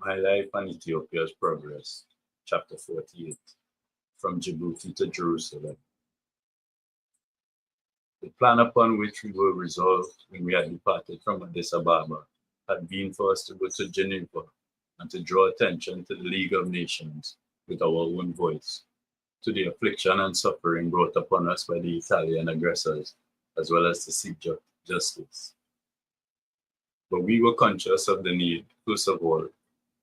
My Life and Ethiopia's Progress, Chapter 48, From Djibouti to Jerusalem. The plan upon which we were resolved when we had departed from Addis Ababa had been for us to go to Geneva and to draw attention to the League of Nations with our own voice, to the affliction and suffering brought upon us by the Italian aggressors, as well as to seek justice. But we were conscious of the need, first of all,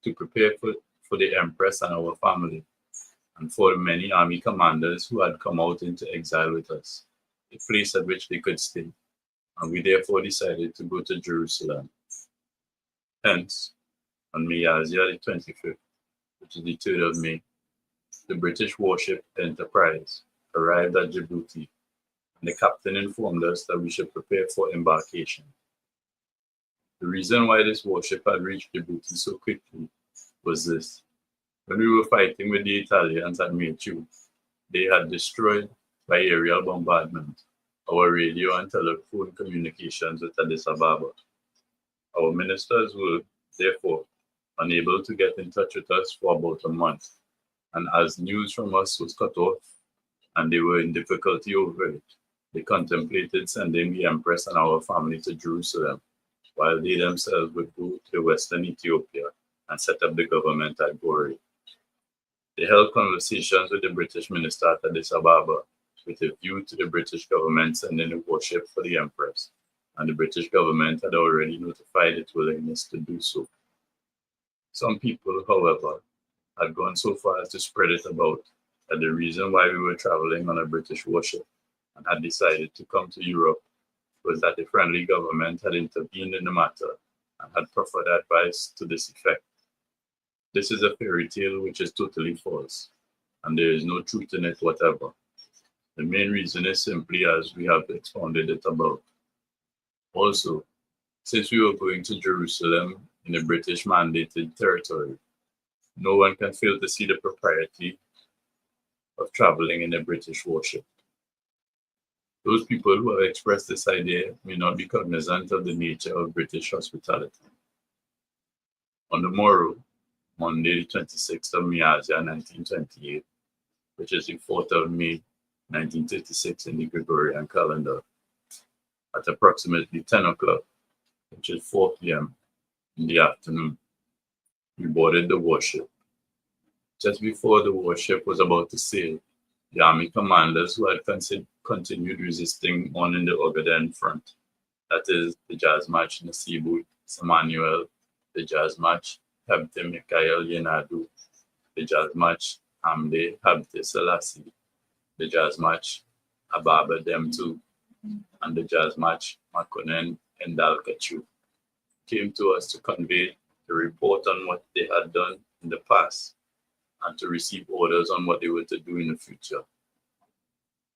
to prepare for the Empress and our family, and for the many army commanders who had come out into exile with us, a place at which they could stay, and we therefore decided to go to Jerusalem. Hence, on Miyazia the 25th, which is the 3rd of May, the British warship Enterprise arrived at Djibouti, and the captain informed us that we should prepare for embarkation. The reason why this warship had reached Djibouti so quickly was this. When we were fighting with the Italians at Mechu, they had destroyed, by aerial bombardment, our radio and telephone communications with Addis Ababa. Our ministers were, therefore, unable to get in touch with us for about a month, and as news from us was cut off, and they were in difficulty over it, they contemplated sending the Empress and our family to Jerusalem, while they themselves would go to Western Ethiopia and set up the government at Gori. They held conversations with the British minister at Addis Ababa with a view to the British government sending a warship for the Empress, and the British government had already notified its willingness to do so. Some people, however, had gone so far as to spread it about that the reason why we were traveling on a British warship and had decided to come to Europe was that the friendly government had intervened in the matter and had proffered advice to this effect. This is a fairy tale which is totally false, and there is no truth in it whatever. The main reason is simply as we have expounded it above. Also, since we were going to Jerusalem in a British mandated territory, no one can fail to see the propriety of traveling in a British warship. Those people who have expressed this idea may not be cognizant of the nature of British hospitality. On the morrow, Monday, the 26th of Miyazia, 1928, which is the 4th of May, 1936 in the Gregorian calendar, at approximately 10 o'clock, which is 4 p.m. in the afternoon, we boarded the warship. Just before the warship was about to sail, the army commanders who had continued resisting on in the Ogaden front, that is, the Jazmach Nasibu Samuel, the Jazmach Habte Mikhail Yenadu, the Jazmach Hamde Habte Selassie, the Jazmach Ababa Demtu, and the Jazmach Makonnen Endalkachu, came to us to convey the report on what they had done in the past and to receive orders on what they were to do in the future.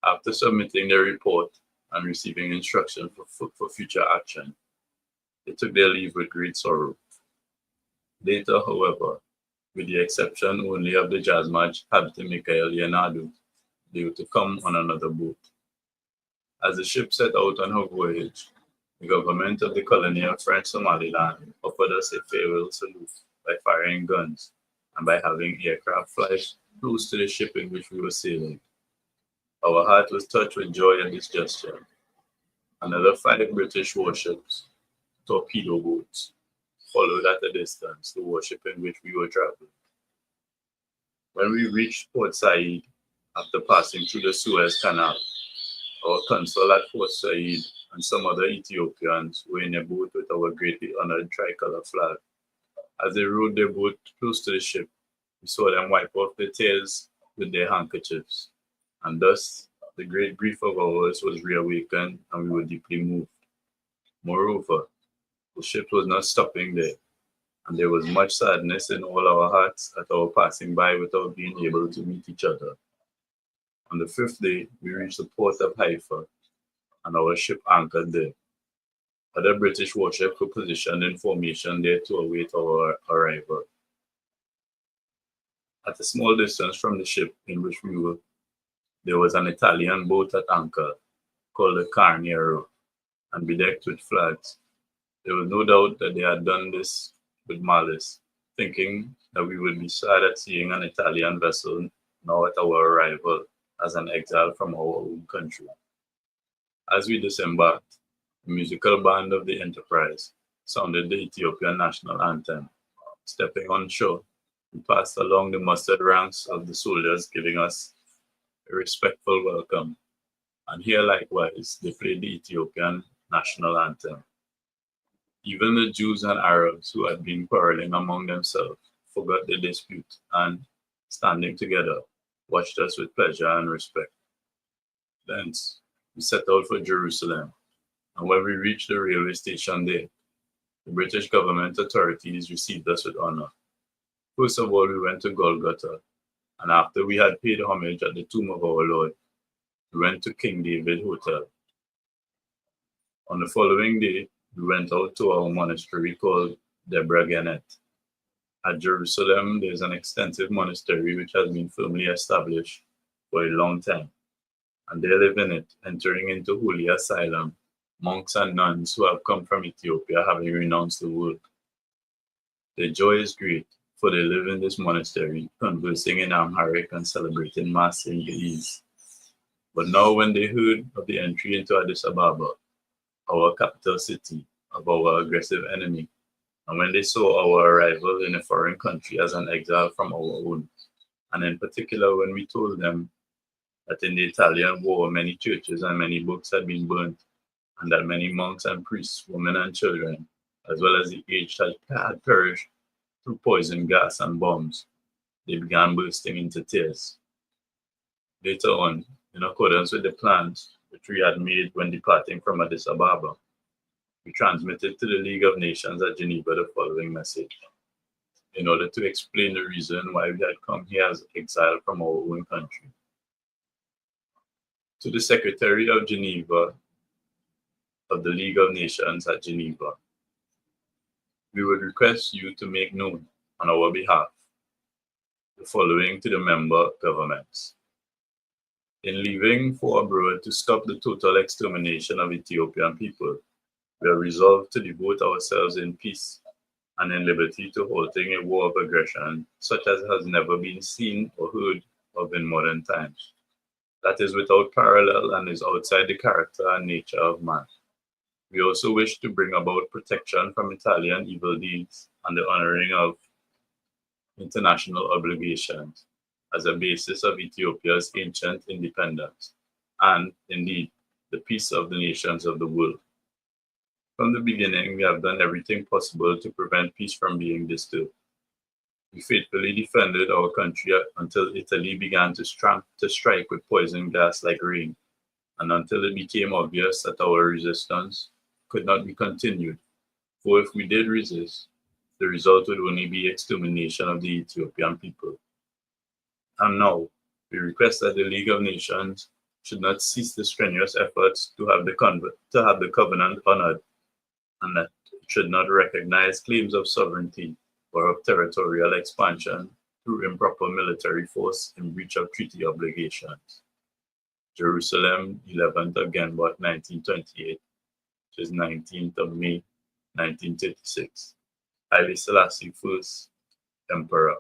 After submitting their report and receiving instruction for future action, they took their leave with great sorrow. Later, however, with the exception only of the Jazmach Habte Mikhail Yenadu, they were to come on another boat. As the ship set out on her voyage, the government of the colony of French Somaliland offered us a farewell salute by firing guns and by having aircraft fly close to the ship in which we were sailing. Our heart was touched with joy at this gesture. Another 5 British warships, torpedo boats, followed at a distance the warship in which we were traveling. When we reached Port Said, after passing through the Suez Canal, our consul at Port Said and some other Ethiopians were in a boat with our greatly honored tricolor flag. As they rowed their boat close to the ship, we saw them wipe off their tears with their handkerchiefs, and thus the great grief of ours was reawakened and we were deeply moved. Moreover, the ship was not stopping there, and there was much sadness in all our hearts at our passing by without being able to meet each other. On the 5th day, we reached the port of Haifa, and our ship anchored there. Other British warships were positioned in formation there to await our arrival. At a small distance from the ship in which we were, there was an Italian boat at anchor called the Carniero and bedecked with flags. There was no doubt that they had done this with malice, thinking that we would be sad at seeing an Italian vessel now at our arrival as an exile from our own country. As we disembarked, the musical band of the Enterprise sounded the Ethiopian national anthem. Stepping on shore, we passed along the mustered ranks of the soldiers, giving us a respectful welcome. And here, likewise, they played the Ethiopian national anthem. Even the Jews and Arabs who had been quarreling among themselves forgot the dispute and, standing together, watched us with pleasure and respect. Thence, we set out for Jerusalem, and when we reached the railway station there, the British government authorities received us with honor. First of all, we went to Golgotha, and after we had paid homage at the tomb of our Lord, we went to King David Hotel. On the following day, we went out to our monastery called Debre Genet. At Jerusalem, there is an extensive monastery which has been firmly established for a long time, and there live in it, entering into holy asylum, monks and nuns who have come from Ethiopia having renounced the world. Their joy is great, for they live in this monastery, conversing in Amharic and celebrating Mass in Ge'ez. But now when they heard of the entry into Addis Ababa, our capital city, of our aggressive enemy, and when they saw our arrival in a foreign country as an exile from our own, and in particular when we told them that in the Italian war many churches and many books had been burnt, and that many monks and priests, women and children, as well as the aged, had perished through poison gas and bombs, they began bursting into tears. Later on, in accordance with the plans which we had made when departing from Addis Ababa, we transmitted to the League of Nations at Geneva the following message, in order to explain the reason why we had come here as exiled from our own country. To the Secretary of Geneva, of the League of Nations at Geneva, we would request you to make known on our behalf the following to the member governments. In leaving for abroad to stop the total extermination of Ethiopian people, we are resolved to devote ourselves in peace and in liberty to halting a war of aggression such as has never been seen or heard of in modern times. That is without parallel and is outside the character and nature of man. We also wish to bring about protection from Italian evil deeds and the honoring of international obligations as a basis of Ethiopia's ancient independence and, indeed, the peace of the nations of the world. From the beginning, we have done everything possible to prevent peace from being disturbed. We faithfully defended our country until Italy began to strike with poison gas like rain, and until it became obvious that our resistance could not be continued. For if we did resist, the result would only be extermination of the Ethiopian people. And now, we request that the League of Nations should not cease the strenuous efforts to have the covenant honored, and that it should not recognize claims of sovereignty or of territorial expansion through improper military force in breach of treaty obligations. Jerusalem, 11th of Genbot, 1928, which is 19th of May, 1936. Haile Selassie, first Emperor.